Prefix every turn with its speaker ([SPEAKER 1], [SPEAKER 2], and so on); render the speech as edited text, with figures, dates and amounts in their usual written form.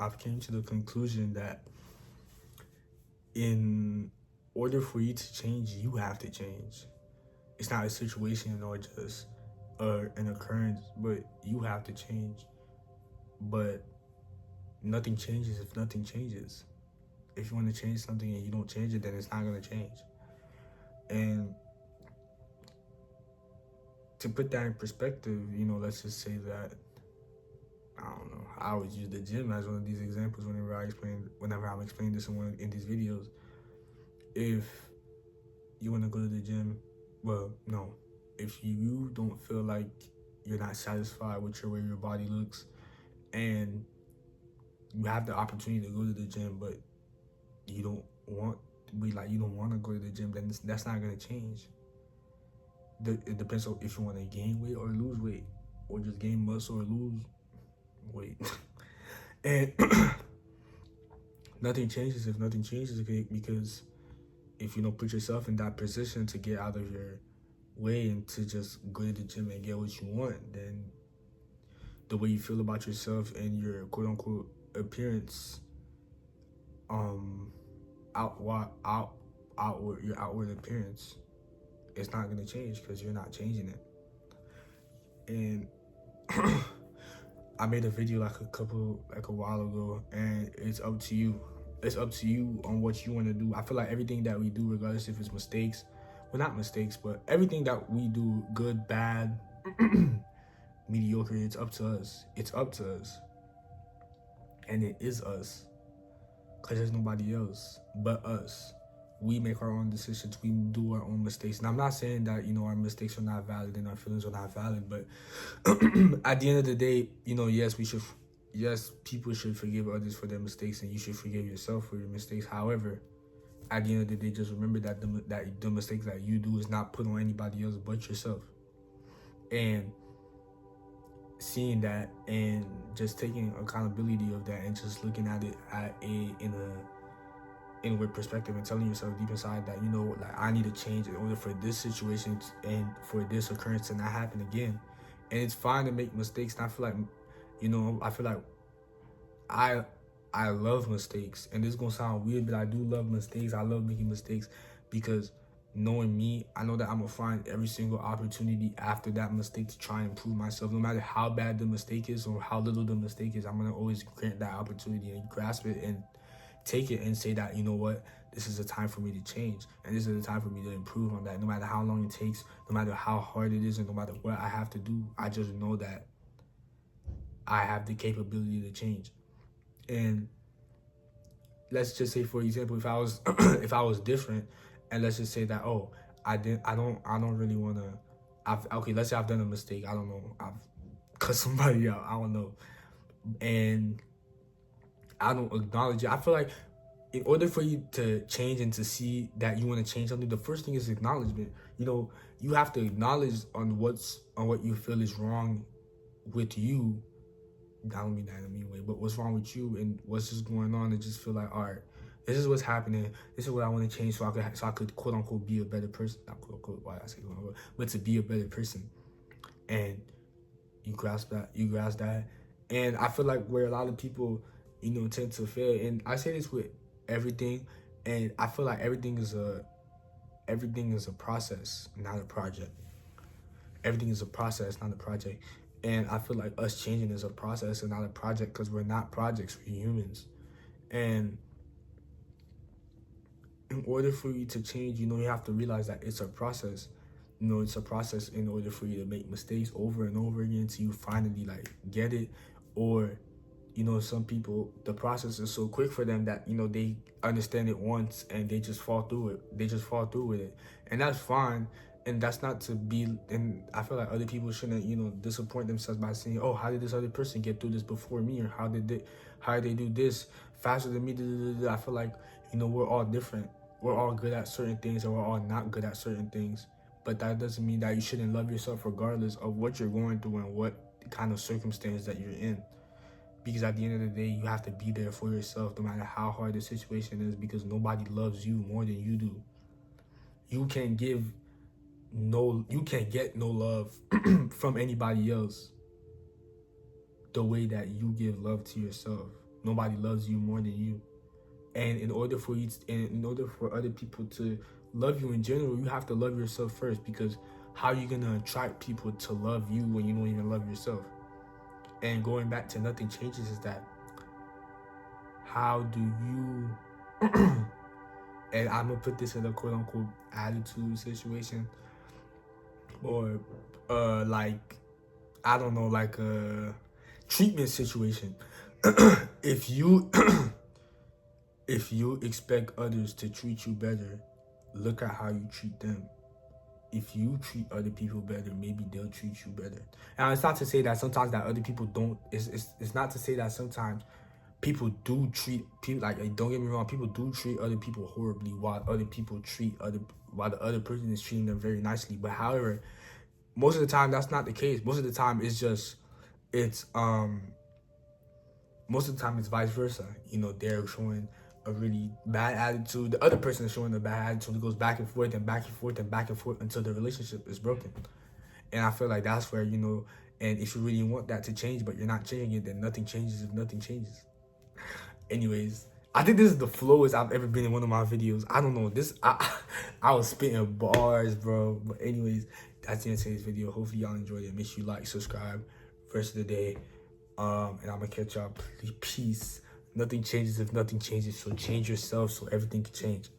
[SPEAKER 1] I've came to the conclusion that in order for you to change, you have to change. It's not a situation or just an occurrence, but you have to change. But nothing changes if nothing changes. If you want to change something and you don't change it, then it's not going to change. And to put that in perspective, let's just say that, I don't know, I always use the gym as one of these examples whenever I'm explaining this in these videos. If you want to go to the gym, well, no. If you don't feel like you're not satisfied with the way your body looks, and you have the opportunity to go to the gym, but you don't want to go to the gym, then that's not going to change. It depends on if you want to gain weight or lose weight, or just gain muscle or lose weight. And nothing changes if nothing changes, because if you don't put yourself in that position to get out of your way and to just go to the gym and get what you want, then the way you feel about yourself and your quote-unquote appearance, your outward appearance, it's not going to change because you're not changing it. And I made a video like a while ago, and it's up to you. It's up to you on what you want to do. I feel like everything that we do, regardless if it's mistakes, well, not mistakes, but everything that we do, good, bad, mediocre, it's up to us. It's up to us. And it is us. Because there's nobody else but us. We make our own decisions. We do our own mistakes. And I'm not saying that, our mistakes are not valid and our feelings are not valid. But at the end of the day, yes, people should forgive others for their mistakes, and you should forgive yourself for your mistakes. However, at the end of the day, just remember that the mistakes that you do is not put on anybody else but yourself. And seeing that and just taking accountability of that and just looking at it in a inward perspective and telling yourself deep inside that, I need to change in order for this situation and for this occurrence to not happen again. And it's fine to make mistakes. And I feel like, I love mistakes. And this is going to sound weird, but I do love mistakes. I love making mistakes because knowing me, I know that I'm going to find every single opportunity after that mistake to try and improve myself. No matter how bad the mistake is or how little the mistake is, I'm going to always grant that opportunity and grasp it and take it and say that, this is a time for me to change. And this is a time for me to improve on that. No matter how long it takes, no matter how hard it is, and no matter what I have to do, I just know that I have the capability to change. And let's just say, for example, if I was if I was different, and let's just say that, I don't really want to, let's say I've done a mistake. I don't know, I've cut somebody out, I don't know, and I don't acknowledge it. I feel like in order for you to change and to see that you want to change something, the first thing is acknowledgement. You have to acknowledge on what you feel is wrong with you. I don't mean that in a mean way, but what's wrong with you and what's just going on, and just feel like, all right, this is what's happening. This is what I want to change so I could quote unquote be a better person. Not quote unquote, why I say quote unquote, but to be a better person. And you grasp that. And I feel like where a lot of people, tend to fail, and I say this with everything, and I feel like everything is a process, not a project. Everything is a process, not a project. And I feel like us changing is a process and not a project, because we're not projects, we're humans. And in order for you to change, you have to realize that it's a process. It's a process in order for you to make mistakes over and over again until you finally get it. Or, some people, the process is so quick for them that, they understand it once and they just fall through it. They just fall through with it. And that's fine. And that's not to be, and I feel like other people shouldn't, disappoint themselves by saying, oh, how did this other person get through this before me? Or how did they do this faster than me? I feel like, we're all different. We're all good at certain things and we're all not good at certain things. But that doesn't mean that you shouldn't love yourself regardless of what you're going through and what kind of circumstance that you're in. Because at the end of the day, you have to be there for yourself no matter how hard the situation is, because nobody loves you more than you do. You can't get no love from anybody else the way that you give love to yourself. nobody loves you more than you. And in order for other people to love you in general, you have to love yourself first, because how are you gonna attract people to love you when you don't even love yourself? And going back to nothing changes is that, how do you and I'm gonna put this in a quote unquote attitude situation, or like, I don't know, like a treatment situation. if you if you expect others to treat you better, look at how you treat them. If you treat other people better, maybe they'll treat you better. Now, it's not to say that sometimes that other people don't. It's not to say that sometimes people do treat people, like, don't get me wrong, people do treat other people horribly while the other person is treating them very nicely. But however, most of the time that's not the case. Most of the time most of the time it's vice versa. You know, they're showing a really bad attitude, the other person is showing a bad attitude. It goes back and forth and back and forth and back and forth until the relationship is broken. And I feel like that's where, you know, and if you really want that to change but you're not changing it, then nothing changes if nothing changes. Anyways, I think this is the flowest I've ever been in one of my videos. I don't know, I was spitting bars, bro. But anyways, that's the end of today's video. Hopefully y'all enjoyed it. Make sure you like, subscribe. Rest of the day. And I'm gonna catch y'all. Peace. Nothing changes if nothing changes. So change yourself so everything can change.